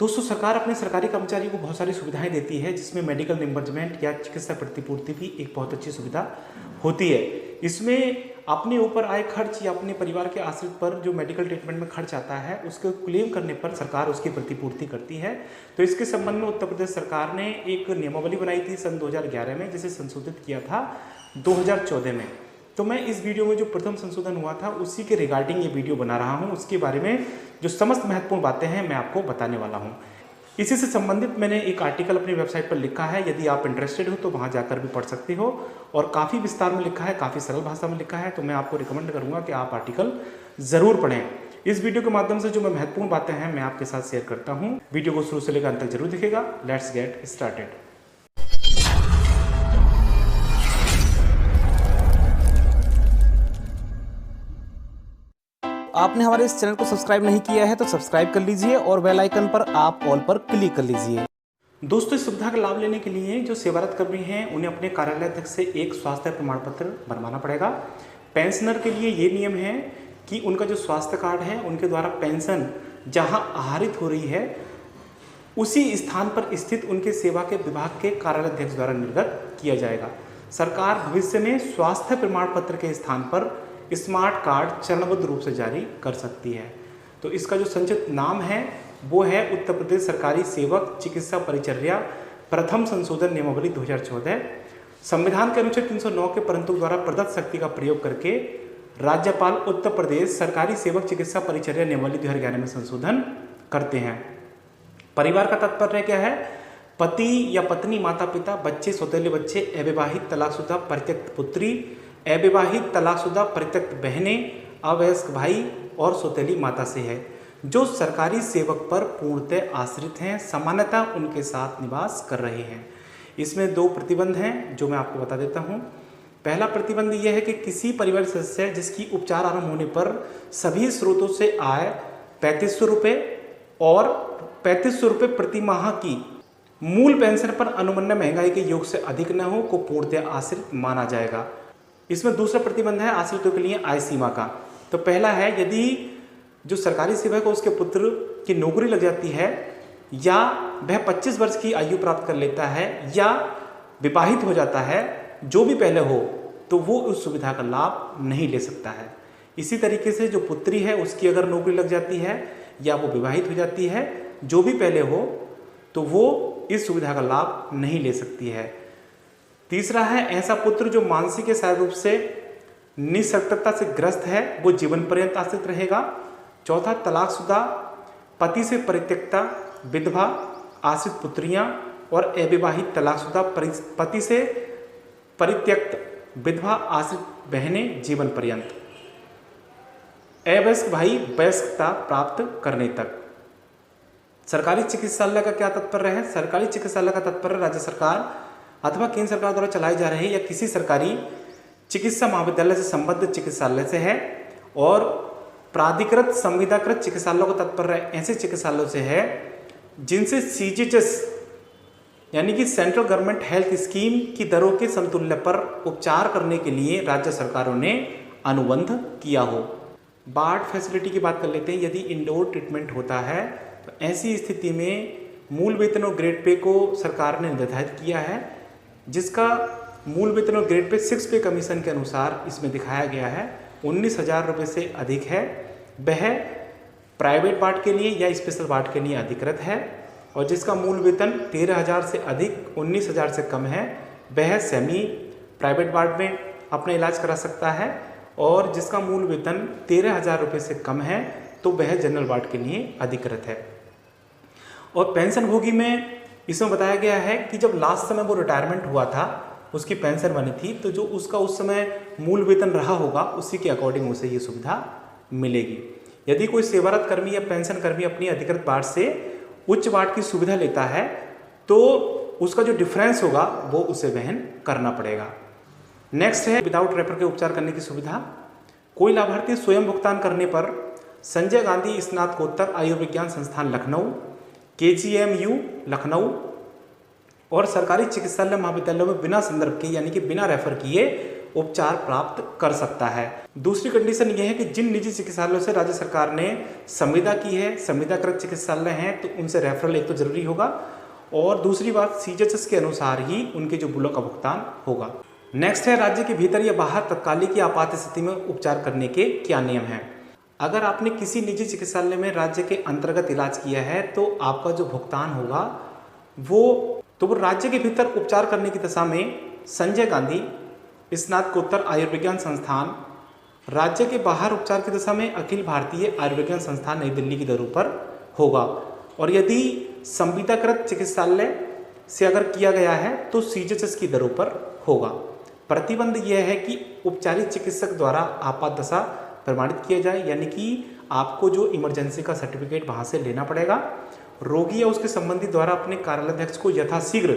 दोस्तों, सरकार अपने सरकारी कर्मचारियों को बहुत सारी सुविधाएं देती है, जिसमें मेडिकल रिम्बर्समेंट या चिकित्सा प्रतिपूर्ति भी एक बहुत अच्छी सुविधा होती है। इसमें अपने ऊपर आए खर्च या अपने परिवार के आश्रित पर जो मेडिकल ट्रीटमेंट में खर्च आता है, उसको क्लेम करने पर सरकार उसकी प्रतिपूर्ति करती है। तो इसके संबंध में उत्तर प्रदेश सरकार ने एक नियमावली बनाई थी सन 2011 में, जिसे संशोधित किया था 2014 में। तो मैं इस वीडियो में जो प्रथम संशोधन हुआ था उसी के रिगार्डिंग ये वीडियो बना रहा हूँ। उसके बारे में जो समस्त महत्वपूर्ण बातें हैं मैं आपको बताने वाला हूँ। इसी से संबंधित मैंने एक आर्टिकल अपनी वेबसाइट पर लिखा है, यदि आप इंटरेस्टेड हो तो वहाँ जाकर भी पढ़ सकते हो। और काफ़ी विस्तार में लिखा है, काफ़ी सरल भाषा में लिखा है, तो मैं आपको रिकमेंड करूँगा कि आप आर्टिकल ज़रूर पढ़ें। इस वीडियो के माध्यम से जो मैं महत्वपूर्ण बातें हैं मैं आपके साथ शेयर करता हूँ। वीडियो को शुरू से लेकर अंत तक जरूर दिखेगा। Let's get started. आपने हमारे इस चैनल को सब्सक्राइब नहीं किया है तो सब्सक्राइब कर लीजिए और बेल आइकन पर आप ऑल पर क्लिक कर लीजिए। दोस्तों, इस सुविधा का लाभ लेने के लिए जो सेवारत कर्मी हैं उन्हें अपने कार्यालय तक से एक स्वास्थ्य प्रमाण पत्र बनवाना पड़ेगा। पेंशनर के लिए ये नियम है कि उनका जो स्वास्थ्य कार्ड है उनके द्वारा पेंशन जहां आहरित हो रही है उसी स्थान पर स्थित उनके सेवा के विभाग के कार्यालयाध्यक्ष द्वारा निर्गत किया जाएगा। सरकार भविष्य में स्वास्थ्य प्रमाण पत्र के स्थान पर स्मार्ट कार्ड चरणबद्ध रूप से जारी कर सकती है। तो इसका जो संक्षिप्त नाम है वो है उत्तर प्रदेश सरकारी सेवक चिकित्सा परिचर्या प्रथम संशोधन नियमावली 2014। संविधान के अनुच्छेद 309 के परंतु द्वारा प्रदत्त शक्ति का प्रयोग करके राज्यपाल उत्तर प्रदेश सरकारी सेवक चिकित्सा परिचर्या नियमावली 2011 में संशोधन करते हैं। परिवार का तात्पर्य क्या है? पति या पत्नी, माता पिता, बच्चे, सौतेले बच्चे, अविवाहित तलाकशुदा परित्यक्त पुत्री, अविवाहित तलाकशुदा परित्यक्त बहनें, अवयस्क भाई और सौतेली माता से है, जो सरकारी सेवक पर पूर्णतः आश्रित हैं, सामान्यतः उनके साथ निवास कर रहे हैं। इसमें दो प्रतिबंध हैं जो मैं आपको बता देता हूँ। पहला प्रतिबंध यह है कि किसी परिवार सदस्य जिसकी उपचार आरंभ होने पर सभी स्रोतों से आय 3500 रुपये और 3500 रुपये प्रति माह की मूल पेंशन पर अनुमन्य महंगाई के योग से अधिक न हो को पूर्णतः आश्रित माना जाएगा। इसमें दूसरा प्रतिबंध है आश्रितों के लिए आय सीमा का। तो पहला है, यदि जो सरकारी सेवक है उसके पुत्र की नौकरी लग जाती है या वह 25 वर्ष की आयु प्राप्त कर लेता है या विवाहित हो जाता है, जो भी पहले हो, तो वो उस सुविधा का लाभ नहीं ले सकता है। इसी तरीके से जो पुत्री है उसकी अगर नौकरी लग जाती है या वो विवाहित हो जाती है, जो भी पहले हो, तो वो इस सुविधा का लाभ नहीं ले सकती है। तीसरा है, ऐसा पुत्र जो मानसिक या शारीरिक रूप से निःशक्तता से ग्रस्त है वो जीवन पर्यंत आश्रित रहेगा। चौथा, तलाकशुदा, पति से परित्यक्ता विधवा आश्रित पुत्रियां और अविवाहित तलाकशुदा पति से परित्यक्त विधवा आश्रित बहनें जीवन पर्यंत। अवयस्क भाई वयस्कता प्राप्त करने तक। सरकारी चिकित्सालय का क्या तात्पर्य है? सरकारी चिकित्सालय का तात्पर्य राज्य सरकार अथवा केंद्र सरकार द्वारा चलाए जा रहे या किसी सरकारी चिकित्सा महाविद्यालय से संबद्ध चिकित्सालय से है। और प्राधिकृत संविदाकृत चिकित्सालयों का तात्पर्य ऐसे चिकित्सालयों से है जिनसे सीजीएचएस यानी कि सेंट्रल गवर्नमेंट हेल्थ स्कीम की दरों के समतुल्य पर उपचार करने के लिए राज्य सरकारों ने अनुबंध किया हो। वार्ड फैसिलिटी की बात कर लेते हैं। यदि इंडोर ट्रीटमेंट होता है तो ऐसी स्थिति में मूल वेतन और ग्रेड पे को सरकार ने निर्धारित किया है, जिसका मूल वेतन और ग्रेड पे 6 पे कमीशन के अनुसार इसमें दिखाया गया है 19,000 रुपये से अधिक है वह प्राइवेट वार्ड के लिए या स्पेशल वार्ड के लिए अधिकृत है, और जिसका मूल वेतन 13,000 से अधिक 19,000 से कम है वह सेमी प्राइवेट वार्ड में अपना इलाज करा सकता है, और जिसका मूल वेतन 13,000 रुपये से कम है तो वह जनरल वार्ड के लिए अधिकृत है। और पेंशन भोगी में इसमें बताया गया है कि जब लास्ट समय वो रिटायरमेंट हुआ था, उसकी पेंशन बनी थी, तो जो उसका उस समय मूल वेतन रहा होगा उसी के अकॉर्डिंग उसे ये सुविधा मिलेगी। यदि कोई सेवारत कर्मी या पेंशन कर्मी अपनी अधिकृत वार्ड से उच्च वार्ड की सुविधा लेता है तो उसका जो डिफरेंस होगा वो उसे वहन करना पड़ेगा। नेक्स्ट है विदाउट रेफर के उपचार करने की सुविधा। कोई लाभार्थी स्वयं भुगतान करने पर संजय गांधी स्नातकोत्तर आयुर्विज्ञान संस्थान लखनऊ, KGMU लखनऊ और सरकारी चिकित्सालय महाविद्यालयों में बिना संदर्भ के यानी कि बिना रेफर किए उपचार प्राप्त कर सकता है। दूसरी कंडीशन यह है कि जिन निजी चिकित्सालयों से राज्य सरकार ने संविदा की है, संविदाकृत चिकित्सालय हैं, तो उनसे रेफरल एक तो जरूरी होगा और दूसरी बात सीजीएचएस के अनुसार ही उनके जो बिलों का भुगतान होगा। नेक्स्ट है राज्य के भीतर या बाहर तत्कालिक या आपात स्थिति में उपचार करने के क्या नियम हैं। अगर आपने किसी निजी चिकित्सालय में राज्य के अंतर्गत इलाज किया है तो आपका जो भुगतान होगा वो राज्य के भीतर उपचार करने की दशा में संजय गांधी स्नातकोत्तर आयुर्विज्ञान संस्थान, राज्य के बाहर उपचार की दशा में अखिल भारतीय आयुर्विज्ञान संस्थान नई दिल्ली की दरों पर होगा। और यदि संविदाकृत चिकित्सालय से अगर किया गया है तो सीजीएचएस की दरों पर होगा। प्रतिबंध यह है कि उपचारित चिकित्सक द्वारा आपात दशा प्रमाणित किया जाए, यानी कि आपको जो इमरजेंसी का सर्टिफिकेट वहाँ से लेना पड़ेगा। रोगी या उसके संबंधी द्वारा अपने कार्यालयाध्यक्ष को यथाशीघ्र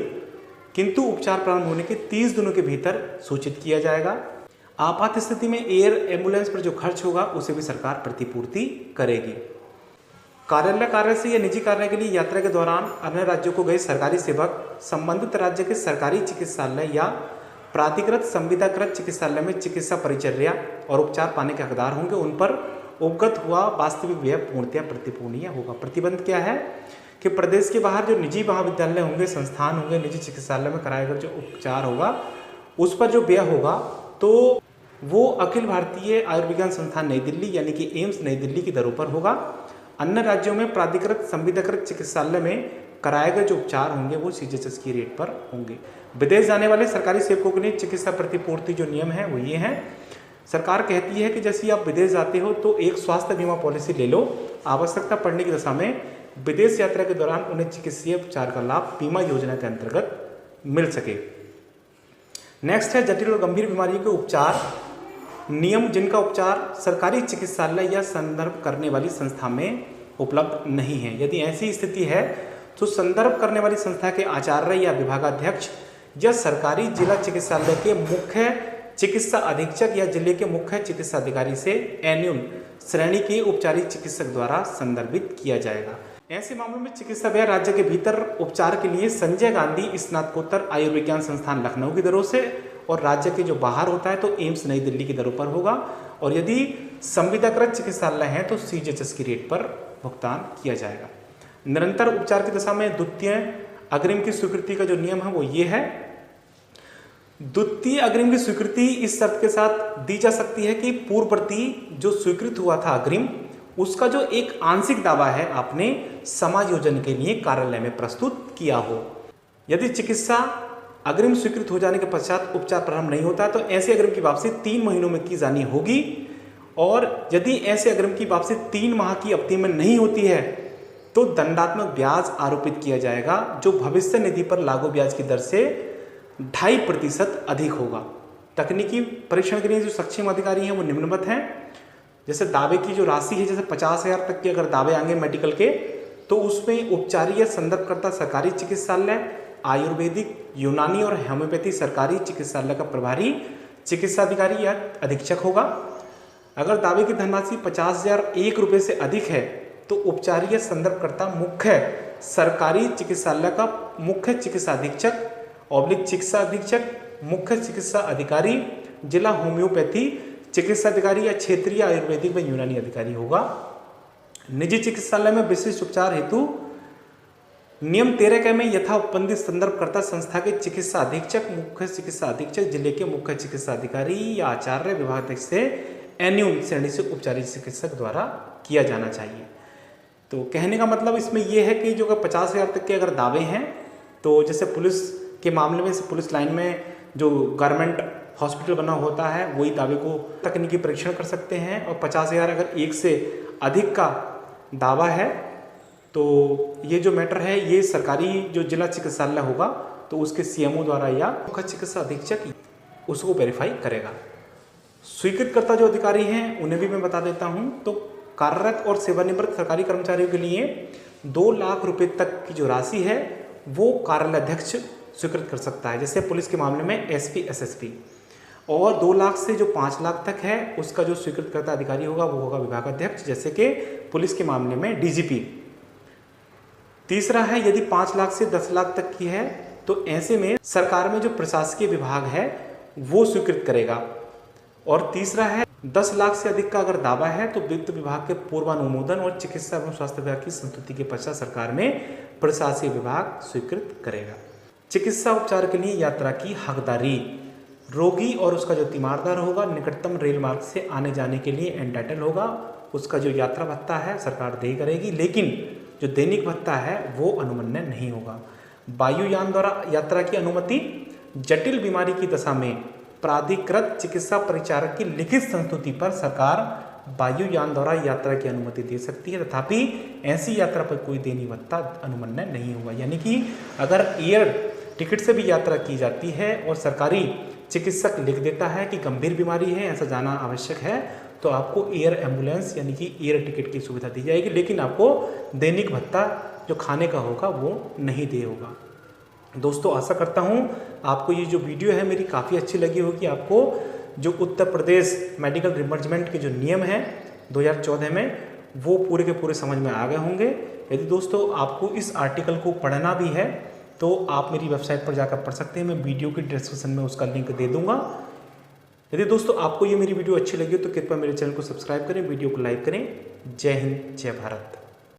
किंतु उपचार प्रारंभ होने के 30 दिनों के भीतर सूचित किया जाएगा। आपात स्थिति में एयर एम्बुलेंस पर जो खर्च होगा उसे भी सरकार प्रतिपूर्ति करेगी। कार्य से या निजी कार्य के लिए यात्रा के दौरान अन्य राज्यों को गए सरकारी सेवक संबंधित राज्य के सरकारी चिकित्सालय या प्राधिकृत संविदाकृत चिकित्सालय में चिकित्सा परिचर्या और उपचार पाने के हकदार होंगे। उन पर उपगत हुआ वास्तविक व्यय पूर्णतया प्रतिपूर्णीय होगा। प्रतिबंध क्या है कि प्रदेश के बाहर जो निजी महाविद्यालय होंगे, संस्थान होंगे, निजी चिकित्सालय में कराया गया जो उपचार होगा उस पर जो व्यय होगा तो वो अखिल भारतीय आयुर्विज्ञान संस्थान नई दिल्ली यानी कि एम्स नई दिल्ली की दरों पर होगा। अन्य राज्यों में प्राधिकृत संविदाकृत चिकित्सालय में कराए गए जो उपचार होंगे वो सीजीएचएस की रेट पर होंगे। विदेश जाने वाले सरकारी सेवकों के लिए चिकित्सा प्रतिपूर्ति जो नियम है वो ये हैं। सरकार कहती है कि जैसे आप विदेश जाते हो तो एक स्वास्थ्य बीमा पॉलिसी ले लो। आवश्यकता पड़ने की दशा में विदेश यात्रा के दौरान उन्हें चिकित्सीय उपचार का लाभ बीमा योजना के अंतर्गत मिल सके। नेक्स्ट है जटिल और गंभीर बीमारियों के उपचार नियम, जिनका उपचार सरकारी चिकित्सालय या संदर्भ करने वाली संस्था में उपलब्ध नहीं है। यदि ऐसी स्थिति है तो संदर्भ करने वाली संस्था के आचार्य या विभागाध्यक्ष या सरकारी जिला चिकित्सालय के मुख्य चिकित्सा अधीक्षक या जिले के मुख्य चिकित्सा अधिकारी से एन्यून श्रेणी के उपचारित चिकित्सक द्वारा संदर्भित किया जाएगा। ऐसे मामलों में चिकित्सा व्यय राज्य के भीतर उपचार के लिए संजय गांधी स्नातकोत्तर आयुर्विज्ञान संस्थान लखनऊ की दरों से और राज्य के जो बाहर होता है तो एम्स नई दिल्ली की दरों पर होगा। और यदि संविदाकृत चिकित्सालय है तो सीजीएचएस की रेट पर भुगतान किया जाएगा। निरंतर उपचार की दशा में द्वितीय अग्रिम की स्वीकृति का जो नियम है वो ये है। द्वितीय अग्रिम की स्वीकृति इस शर्त के साथ दी जा सकती है कि पूर्ववर्ती जो स्वीकृत हुआ था अग्रिम उसका जो एक आंशिक दावा है आपने समायोजन के लिए कार्यालय में प्रस्तुत किया हो। यदि चिकित्सा अग्रिम स्वीकृत हो जाने के पश्चात उपचार प्रारंभ नहीं होता तो ऐसे अग्रिम की वापसी 3 महीनों में की जानी होगी। और यदि ऐसे अग्रिम की वापसी 3 माह की अवधि में नहीं होती है तो दंडात्मक ब्याज आरोपित किया जाएगा, जो भविष्य निधि पर लागू ब्याज की दर से 2.5% अधिक होगा। तकनीकी परीक्षण के लिए जो सक्षम अधिकारी हैं वो निम्नवत हैं। जैसे दावे की जो राशि है, जैसे 50,000 तक के अगर दावे आएंगे मेडिकल के तो उसमें उपचारीय संदर्भकर्ता सरकारी चिकित्सालय, आयुर्वेदिक, यूनानी और होम्योपैथी सरकारी चिकित्सालय का प्रभारी चिकित्सा अधिकारी या अधीक्षक होगा। अगर दावे की धनराशि 50,001 रुपये से अधिक है तो उपचारीय संदर्भकर्ता मुख्य सरकारी चिकित्सालय का मुख्य चिकित्सा अधीक्षक चिकित्सा अधीक्षक, मुख्य चिकित्सा अधिकारी, जिला होम्योपैथी चिकित्सा अधिकारी या क्षेत्रीय आयुर्वेदिक व यूनानी अधिकारी होगा। निजी चिकित्सालय में विशिष्ट उपचार हेतु नियम 13 में यथा उपबंधित संदर्भकर्ता संस्था के चिकित्सा अधीक्षक, मुख्य चिकित्सा अधीक्षक, जिले के मुख्य चिकित्सा अधिकारी या आचार्य विभागाध्यक्ष से एन्यून श्रेणी से उपचारित चिकित्सक द्वारा किया जाना चाहिए। तो कहने का मतलब इसमें यह है कि जो 50,000 तक के अगर दावे हैं तो जैसे पुलिस के मामले में पुलिस लाइन में जो गवर्नमेंट हॉस्पिटल बना होता है वही दावे को तकनीकी परीक्षण कर सकते हैं। और 50,000 अगर एक से अधिक का दावा है तो ये जो मैटर है ये सरकारी जो जिला चिकित्सालय होगा तो उसके सीएमओ द्वारा या मुख्य चिकित्सा अधीक्षक उसको वेरीफाई करेगा। स्वीकृतकर्ता जो अधिकारी हैं उन्हें भी मैं बता देता हूं। तो कार्यरत और सेवानिवृत्त सरकारी कर्मचारियों के लिए 2 लाख रुपए तक की जो राशि है वो कार्यालयाध्यक्ष स्वीकृत कर सकता है। जैसे पुलिस के मामले में एसपी, एसएसपी। और 2 लाख से जो 5 लाख तक है उसका जो स्वीकृतकर्ता अधिकारी होगा वो होगा विभागाध्यक्ष, जैसे कि पुलिस के मामले में डीजीपी। तीसरा है यदि 5 लाख से 10 लाख तक की है तो ऐसे में सरकार में जो प्रशासकीय विभाग है वो स्वीकृत करेगा। और तीसरा है 10 लाख से अधिक का अगर दावा है तो वित्त विभाग के पूर्वानुमोदन और चिकित्सा एवं स्वास्थ्य विभाग की संस्तुति के पश्चात सरकार में प्रशासकीय विभाग स्वीकृत करेगा। चिकित्सा उपचार के लिए यात्रा की हकदारी, रोगी और उसका जो तीमारदार होगा निकटतम रेल मार्ग से आने जाने के लिए एंटाइटल होगा, उसका जो यात्रा भत्ता है सरकार दे करेगी, लेकिन जो दैनिक भत्ता है वो अनुमन्य नहीं होगा। वायुयान द्वारा यात्रा की अनुमति, जटिल बीमारी की दशा में प्राधिकृत चिकित्सा परिचारक की लिखित संस्तुति पर सरकार वायुयान द्वारा यात्रा की अनुमति दे सकती है, तथापि ऐसी यात्रा पर कोई दैनिक भत्ता अनुमन्य नहीं होगा। यानी कि अगर एयर टिकट से भी यात्रा की जाती है और सरकारी चिकित्सक लिख देता है कि गंभीर बीमारी है, ऐसा जाना आवश्यक है, तो आपको एयर एम्बुलेंस यानी कि एयर टिकट की सुविधा दी जाएगी, लेकिन आपको दैनिक भत्ता जो खाने का होगा वो नहीं दे होगा। दोस्तों आशा करता हूँ आपको ये जो वीडियो है मेरी काफ़ी अच्छी लगी होगी। आपको जो उत्तर प्रदेश मेडिकल रिमबर्समेंट के जो नियम हैं 2014 में वो पूरे के पूरे समझ में आ गए होंगे। यदि दोस्तों आपको इस आर्टिकल को पढ़ना भी है तो आप मेरी वेबसाइट पर जाकर पढ़ सकते हैं, मैं वीडियो की डिस्क्रिप्शन में उसका लिंक दे दूंगा। यदि दोस्तों आपको ये मेरी वीडियो अच्छी लगी तो कृपया मेरे चैनल को सब्सक्राइब करें, वीडियो को लाइक करें। जय हिंद, जय भारत।